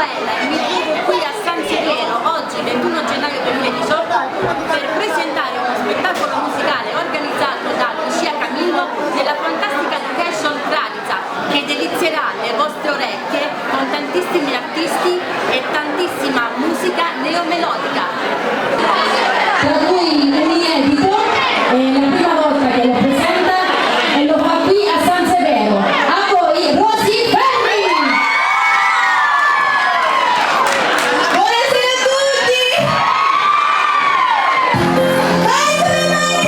Raffaella e mi trovo qui a San Severo oggi 21 gennaio 2018 per presentare uno spettacolo musicale organizzato da Lucia Camillo nella fantastica location Tralizza, che delizierà le vostre orecchie con tantissimi artisti e tantissima musica neomelodica. Per lui è inedito, è la prima volta che lo presenta e lo fa qui a San Severo. A voi Rosy Ferri! Buonasera a tutti! Vai, come mai,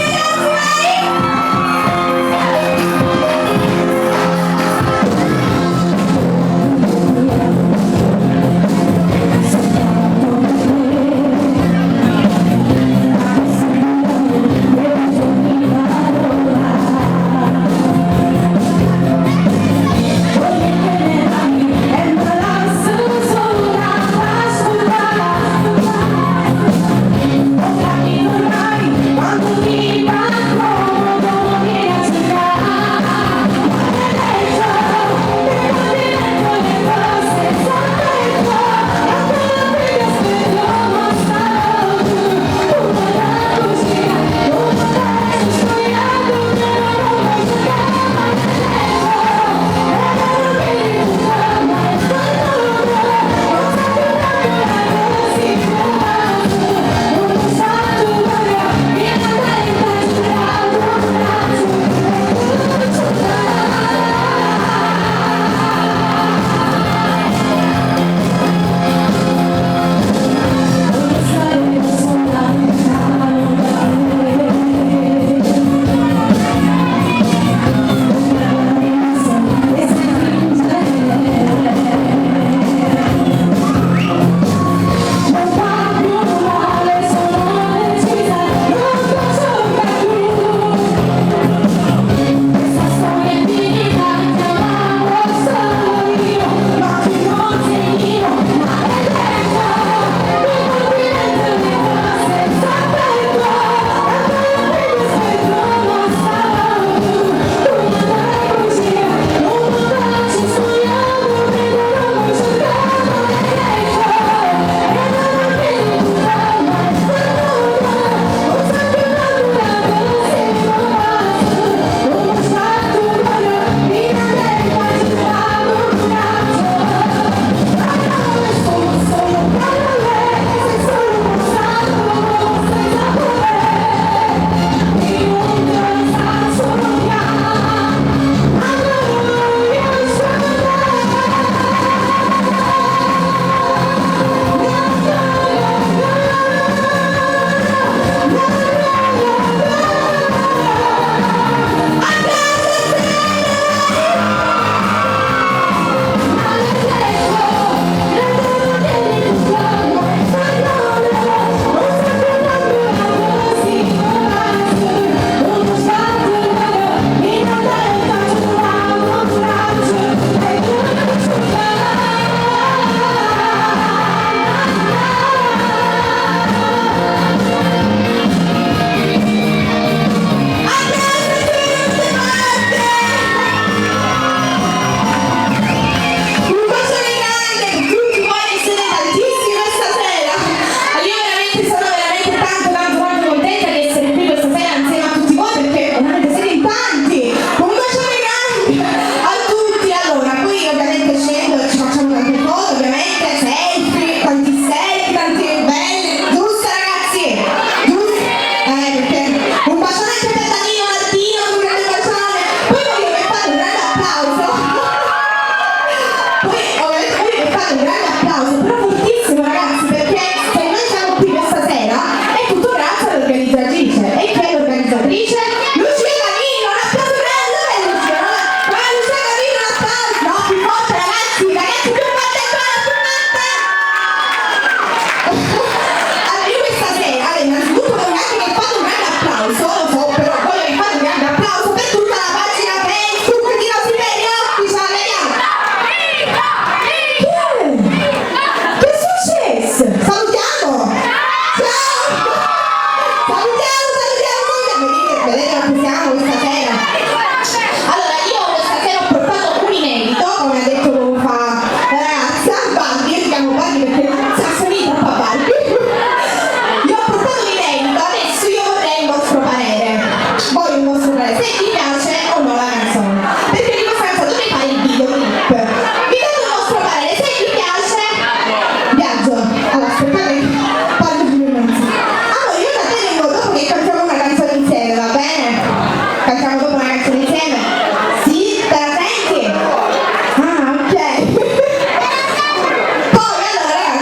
chiamo Barbie perché Sassoni troppo a Barbie. Io ho portato un inedito, adesso io vorrei il vostro parere. Voglio il vostro parere, se vi piace o no la canzone. Perché di questa canzone dovrei fare il videoclip. Vi date il vostro parere, se vi piace. Viaggio. Allora, aspettate che parlo più innanzi. Allora, io da te vengo dopo che cantiamo una canzone insieme, va bene? Cantiamo dopo una canzone insieme? Sì? Te la senti? Ah, ok. Poi allora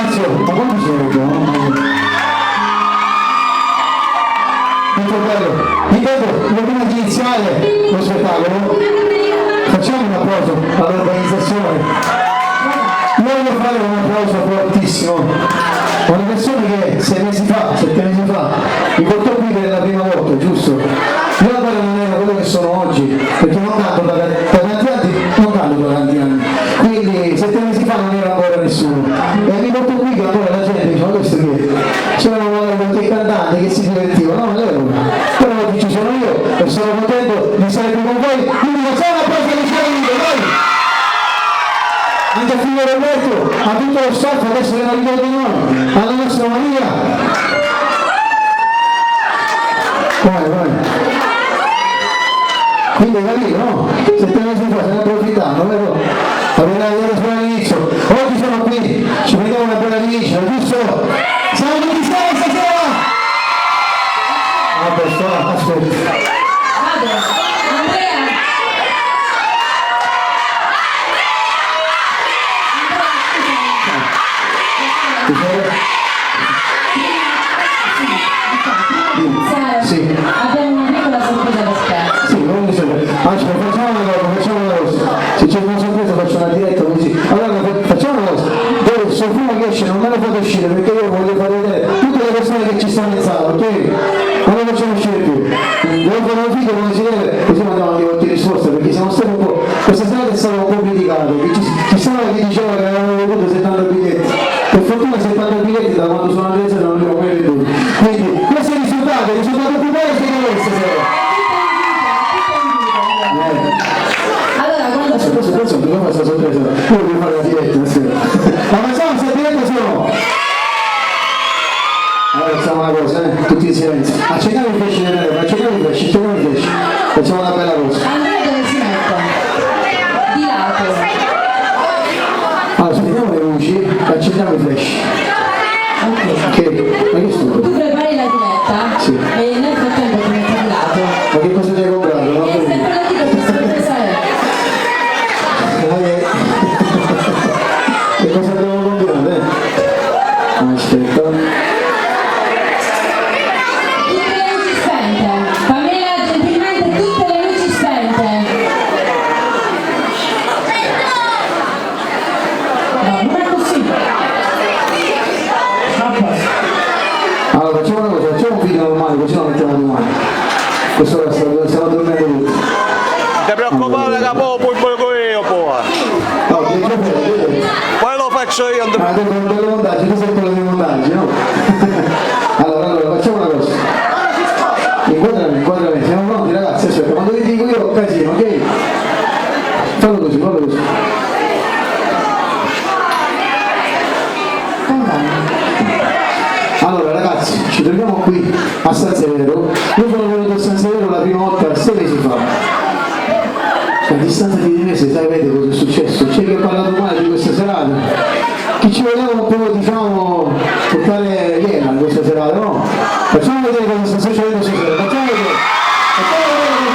ringrazio, ma quanti sono qua? Molto bello. Ripeto, prima di iniziare lo spettacolo, facciamo un applauso all'organizzazione. Voglio fare un applauso fortissimo a una persona che 6 mesi fa, 7 mesi fa, mi portò qui per la prima volta, giusto? Io ancora non era quello che sono oggi, perché non canto da tanti anni, non canto da tanti anni, quindi 7 mesi fa non era ancora nessuno. E mi portò qui che ancora la gente dice, ma questo che è? C'erano magari qualche cantante che si divertivano, no, non era uno. Però oggi ci sono io e sono contento di stare qui con voi, quindi facciamo un applauso alle sue voi! Anche a figlio Roberto, a tutto lo staff adesso che non ricordo noi, alla nostra Maria. Vai. Quindi capito, no? 7 mesi fa se ne approfittano, vero? Aveva vedere solo all'inizio. Oggi sono qui, ci prendiamo una bella vincita, giusto? Siamo tutti sei stasera! Vabbè, aspetta. Sì. Abbiamo una piccola sorpresa per te. Sì, non mi sembra. Facciamo una cosa. Se c'è una sorpresa faccio una diretta così. Allora facciamo una cosa. Dove il suo film che esce non me lo fate uscire perché io voglio far vedere tutte le persone che ci stanno in sala, ok? Non lo facciamo uscire più. Devo fare un video come si deve, così mandiamo anche qualche risposta, perché siamo stati un po'. Questa sera è stato un po' criticato. Ci stava chi diceva che avevano venduto 70 biglietti. Per fortuna 70 biglietti da quando sono andato non li ho mai venduti. Quindi questo è il risultato più bello che ho stasera. Allora, quando Adesso dobbiamo fare questa sorpresa. Poi devo fare la diretta stasera. Ma facciamo questa diretta se no? Allora facciamo una cosa, tutti in silenzio. Accendiamo il flash di neve, accendiamo il flash. Facciamo una bella cosa. Andrea dove si mette? Di lato. Allora spegniamo le luci, accendiamo il flash. Ok, ma che stupido? Tu prepari la diretta Sì. e nel frattempo ti metti di lato. Ma che cosa ti hai comprato? No? E sempre la dico che sorpresa è. Che cosa devo comprare? Aspetta. Tutte le luci spente. Pamela, gentilmente tutte le luci spente. No, non è così. Allora facciamo una cosa, facciamo un video normale così lo mettiamo domani. Quest'ora stiamo dormendo tutti. Ti preoccupare che poi pubblico io poi. No, devi sapere. Poi lo faccio io. Ah, dopo non delle montaggi, tu sei quello dei montaggi, no? allora, facciamo una cosa. Inquadrami, siamo pronti ragazzi, aspetta, quando vi dico io casino, ok? Fallo così. Allora ragazzi, ci troviamo qui a San Severo. Io sono venuto a San Severo la prima volta 6 mesi fa. A distanza di 10 mesi, sapete cosa è successo? C'è chi ha parlato male di questa serata. Chi ci voleva un po', diciamo, portare iera questa serata, no? Facciamo vedere cosa sta succedendo stasera, facciamo vedere cosa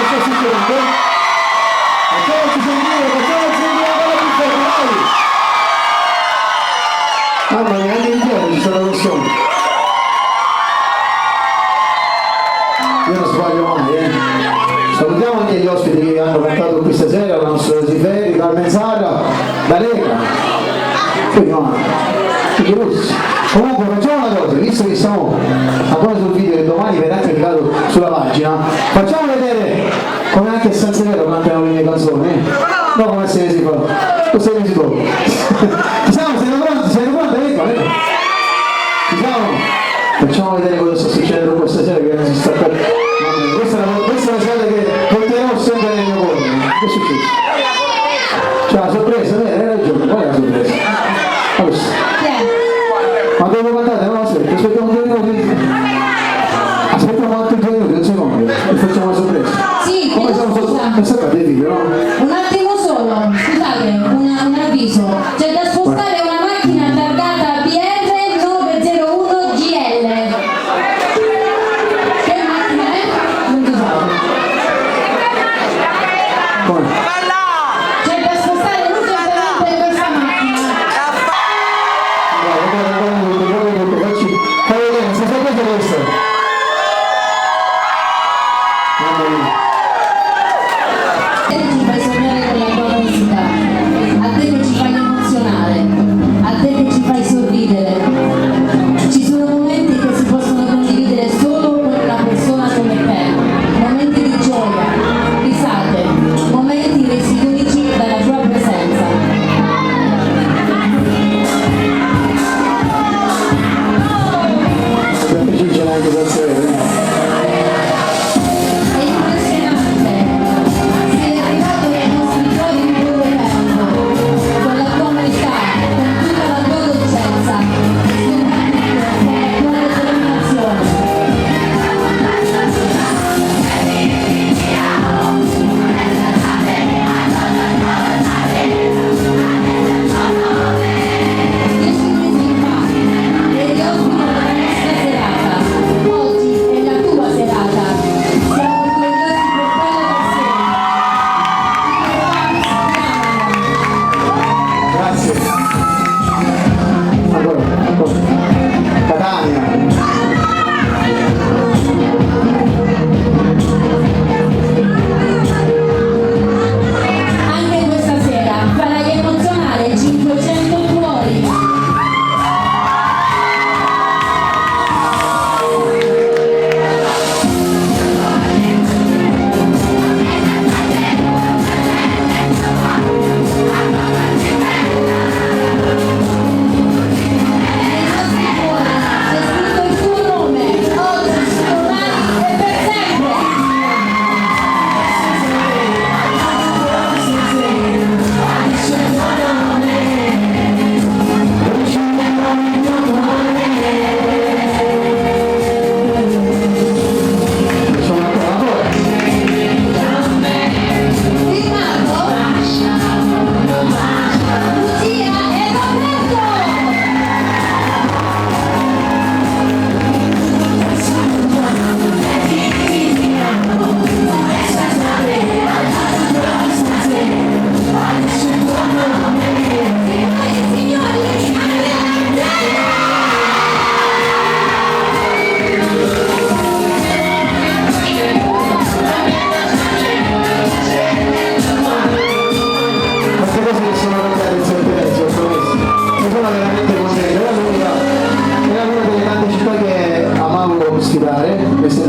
sta succedendo. Facciamoci sentire ancora più forte, dai! Mamma mia, anche in piedi ci sono persone. Io non sbaglio mai, Salutiamo anche gli ospiti che hanno cantato questa sera, la nostra Rosiferi, Carmen Sara, la Lega. Poi no, comunque facciamo una cosa, visto che siamo ancora sul video che domani verrà caricato sulla pagina, facciamo vedere come anche a San Severo cantano le mie canzoni, no come 6 mesi fa, o 6 mesi dopo. Siamo pronti? Siete pronti? Ci siamo? Facciamo vedere cosa sta succedendo questa sera che non si sta per... Questa è la sera che porterò sempre nel mio cuore. Che è successo? C'è la sorpresa, hai ragione, qual è la sorpresa? Ma devo guardare, no, aspettiamo 2 minuti. Aspettiamo altri 2 minuti, un secondo, e facciamo la sorpresa. Sì, come siamo sotto? Figlio, no? Un attimo solo, scusate, un avviso. C'è da spostare una macchina targata BR 901 GL. Che macchina è? Non lo so. Come? C'è da spostare urgentemente questa macchina. Guarda,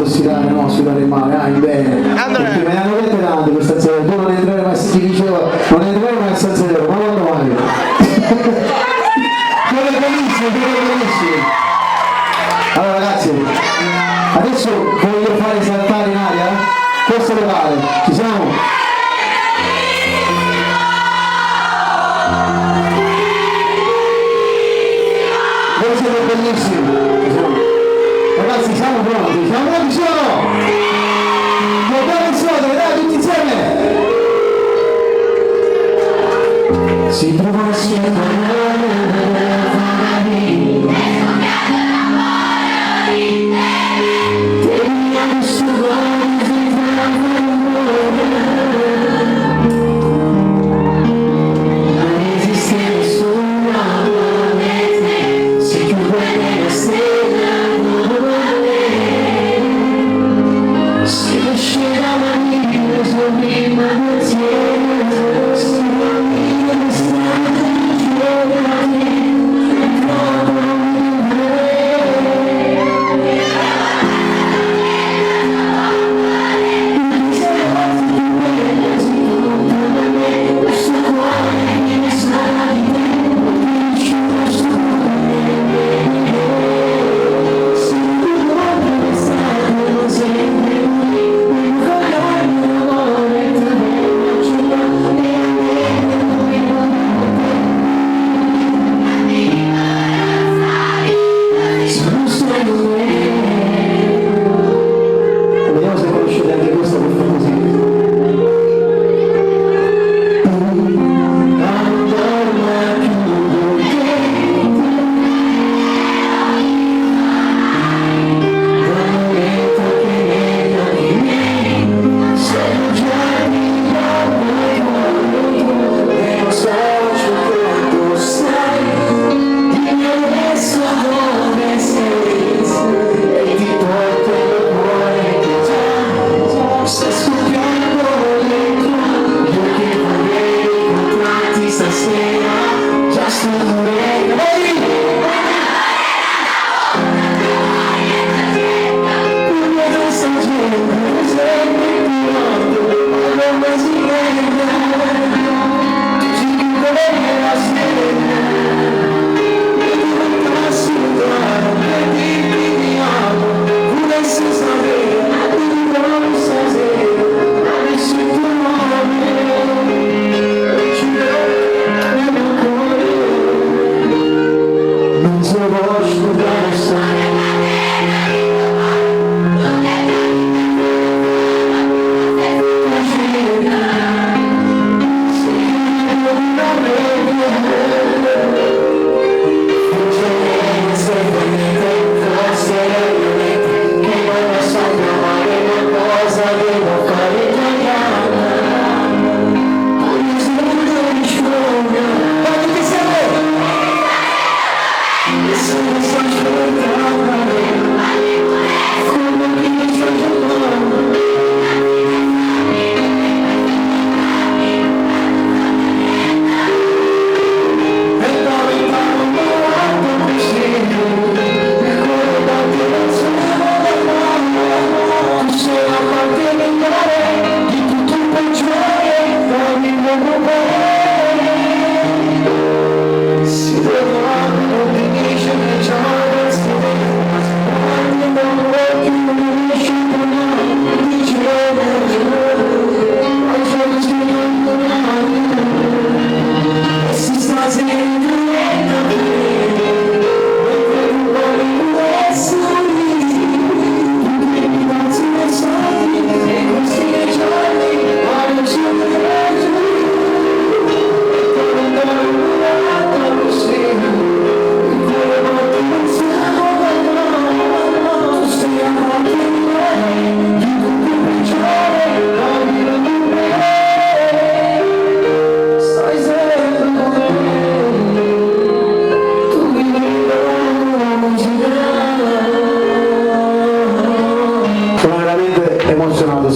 ospitare male, bene. Andrea. Perché me ne hanno dette tante questa sera, tu non entrerai mai, ti diceva, non entrerai mai al San Severo, ma quando mai? Siete bellissimi. Allora ragazzi, adesso voglio fare saltare in aria questo locale, ci siamo? Voi siete bellissimi, ragazzi, siamo pronti o no? Dobbiamo insieme, dai, tutti insieme! Si trovano assieme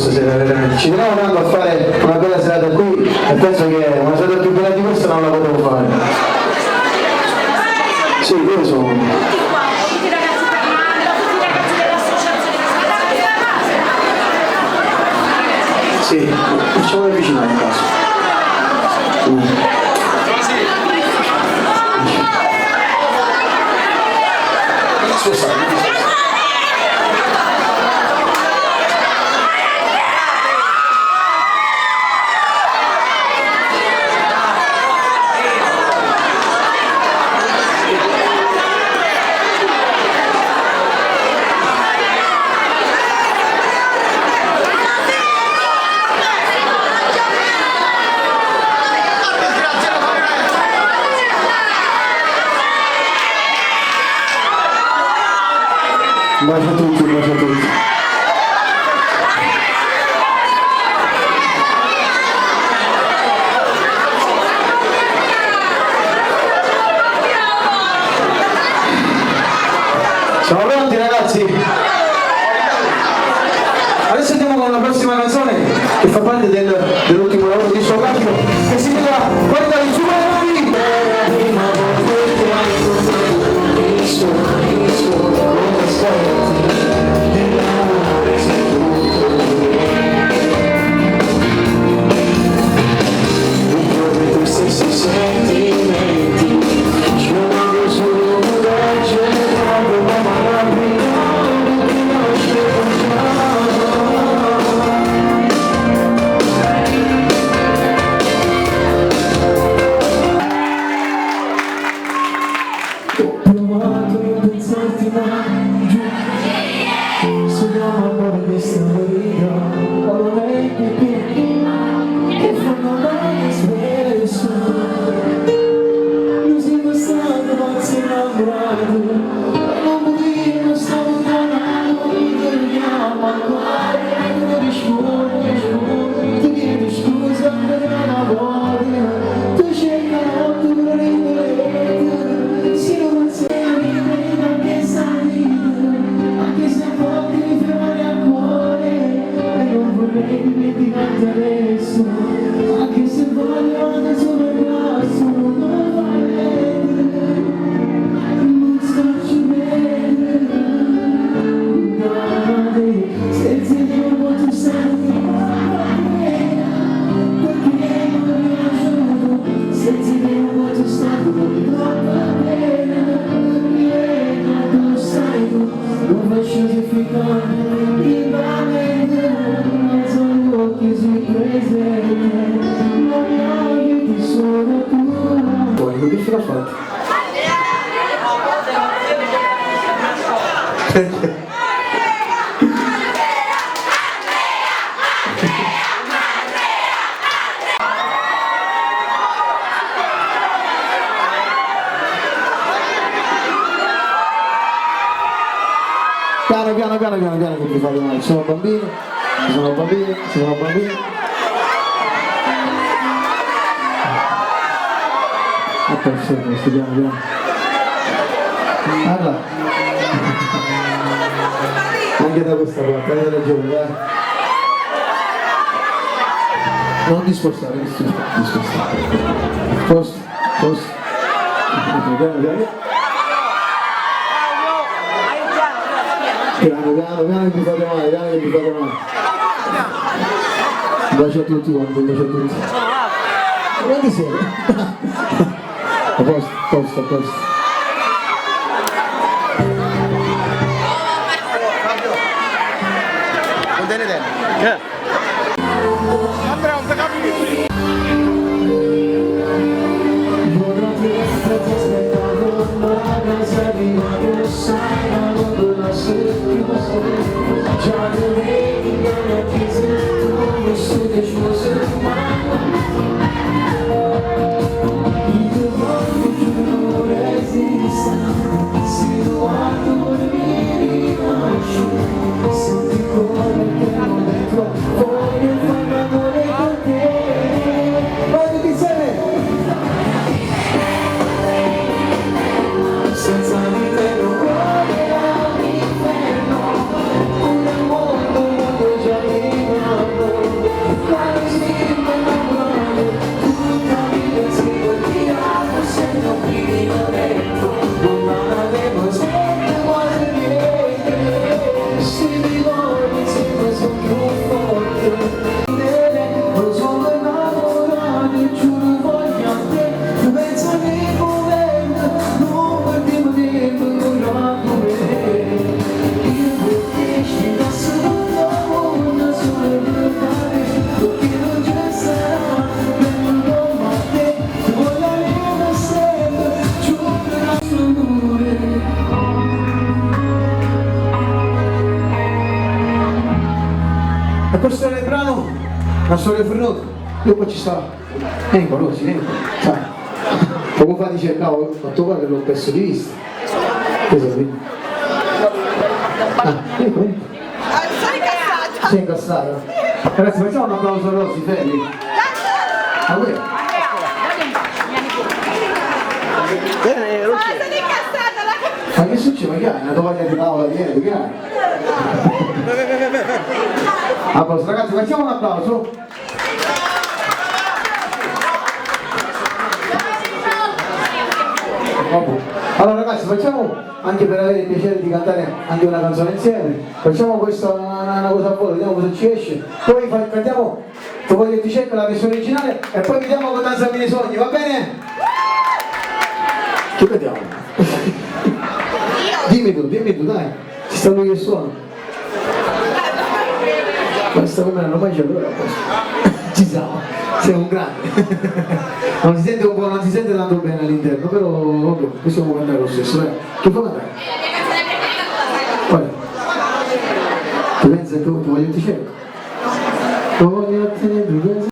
stasera, veramente. Ci tenevo tanto a fare una bella serata qui e penso che una serata più bella di questa non la potevo fare. Sì, io sono. Tutti ragazzi per Manda, tutti i ragazzi dell'associazione. Sì, facciamo avvicinare in caso. Un bacio a tutti, un bacio a tutti. Siamo pronti ragazzi? Adesso andiamo con la prossima canzone che fa parte dell'ultimo lavoro discografico che si chiama Guarda il suo che ce l'ha fatta? Piano che vi fate male, ci sono bambini, ci sono bambini, ci sono bambini. A posto, piano. Parla. Anche da questa parte, hai ragione, dai. Non discostare, discostare. Posto. Piano che mi fate male, Un bacio a tutti quanti, un bacio a tutti. Quanti siete? A posto. Andrea, non ti capisci? Voglio fare l'amore con te. a storia Ferroto, io poi ci sta. Ecco, Rosy, ecco. Sai, poco fa cercavo a tuo padre l'ho perso di vista. Cosa vedi? Ah, ecco. Sei incastrata. Ragazzi, facciamo un applauso a Rosy, Ferri. A voi. Bene, Rosy. Ma che succede? Ma che hai? Una tovaglia di tavola dietro, che hai? Applauso, ragazzi, facciamo un applauso. Allora ragazzi, facciamo, anche per avere il piacere di cantare anche una canzone insieme, facciamo questa una cosa a voi, vediamo cosa ci esce, poi cantiamo Tu voglio ti cerco la versione originale e poi vediamo con Danzami nei sogni, va bene? Che vediamo? Dimmi tu, dai, ci sta lui che suona. Basta come non mai c'è allora ci siamo, sei un grande. Non si sente un po', non si sente tanto bene all'interno, però vabbè, possiamo cantare lo stesso, dai. Che fa cantare? Guarda. Tu pensi che tu voglio ti cerco? Voglio ottenere due.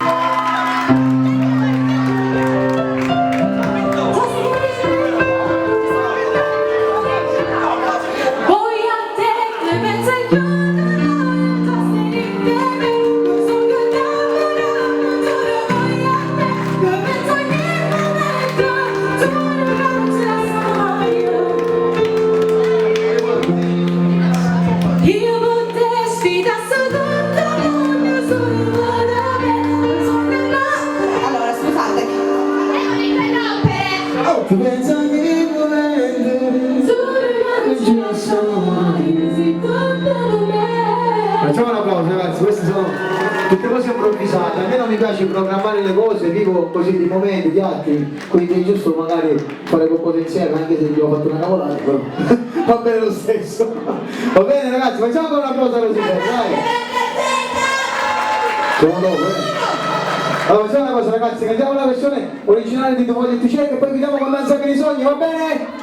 Facciamo un applauso ragazzi, queste sono tutte cose improvvisate, a me non mi piace programmare le cose, vivo così di momenti, di altri, quindi è giusto magari fare qualcosa insieme, anche se gli ho fatto una cavolata, però va bene lo stesso. Va bene ragazzi, facciamo ancora un applauso alla Rosy, dai! Siamo dopo, Allora facciamo una cosa ragazzi, cantiamo la versione originale di Tu voglio ti cerco e poi vediamo con Danzami nei sogni, va bene?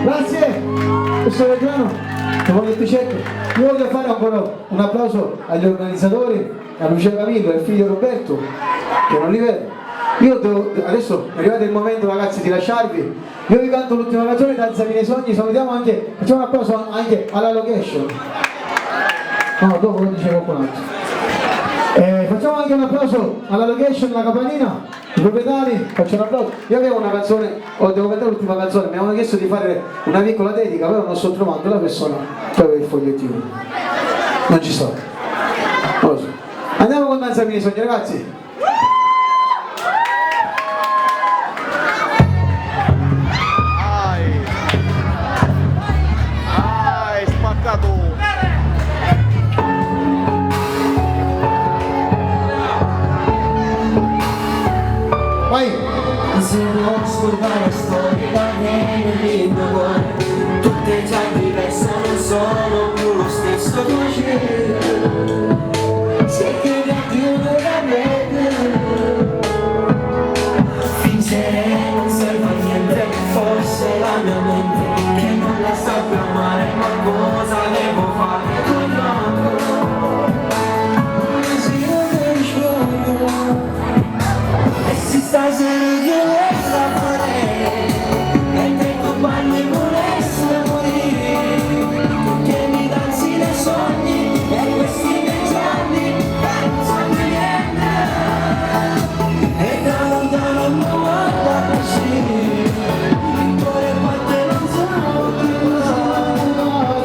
Grazie, professore Giano, ti voglio Picetto. Io voglio fare ancora un applauso agli organizzatori, a Lucia Camillo e il figlio Roberto, che non li vedo. Adesso è arrivato il momento, ragazzi, di lasciarvi. Io vi canto l'ultima canzone, Danzami nei sogni. Salutiamo anche, facciamo un applauso anche alla location. No, dopo lo dice qualcun altro. Facciamo anche un applauso alla location, alla Capanina, i proprietari, faccio un applauso. Io avevo una canzone, devo cantare l'ultima canzone, mi avevano chiesto di fare una piccola dedica, però non sto trovando la persona che aveva il fogliettino. Non ci sto. Non lo so. Andiamo con Danzami nei sogni, ragazzi. Vai! Se non scordare storie da nel mio cuore, tutte già diverse, non sono più lo stesso piacere. Se credi uno da me, fingere non serve a niente, forse la mia mente che non la sa più amare, ma cosa devo fare con l'amore? Stasera io la farei, mentre tu balli vorresti morire, che mi danzi nei sogni, e questi miei giorni, non so niente, e da lontano mi guarda così, il cuore batte non so cosa,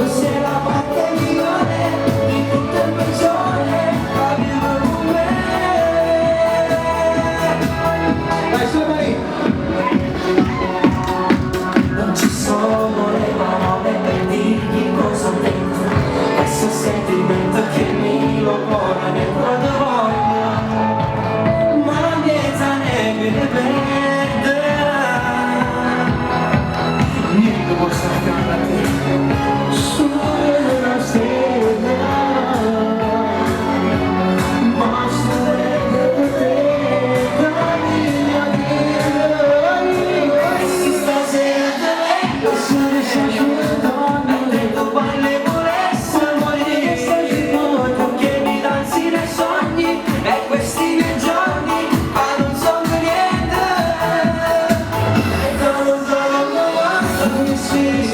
se la parte migliore di tutte le persone, la vivo con me. Non ci sono le parole per dirgli cosa ho dentro, questo sentimento che mi locora nel quando voglio, ma la miezza neve ne perderà, niente può staccare a te, solo una stella, basta per te. See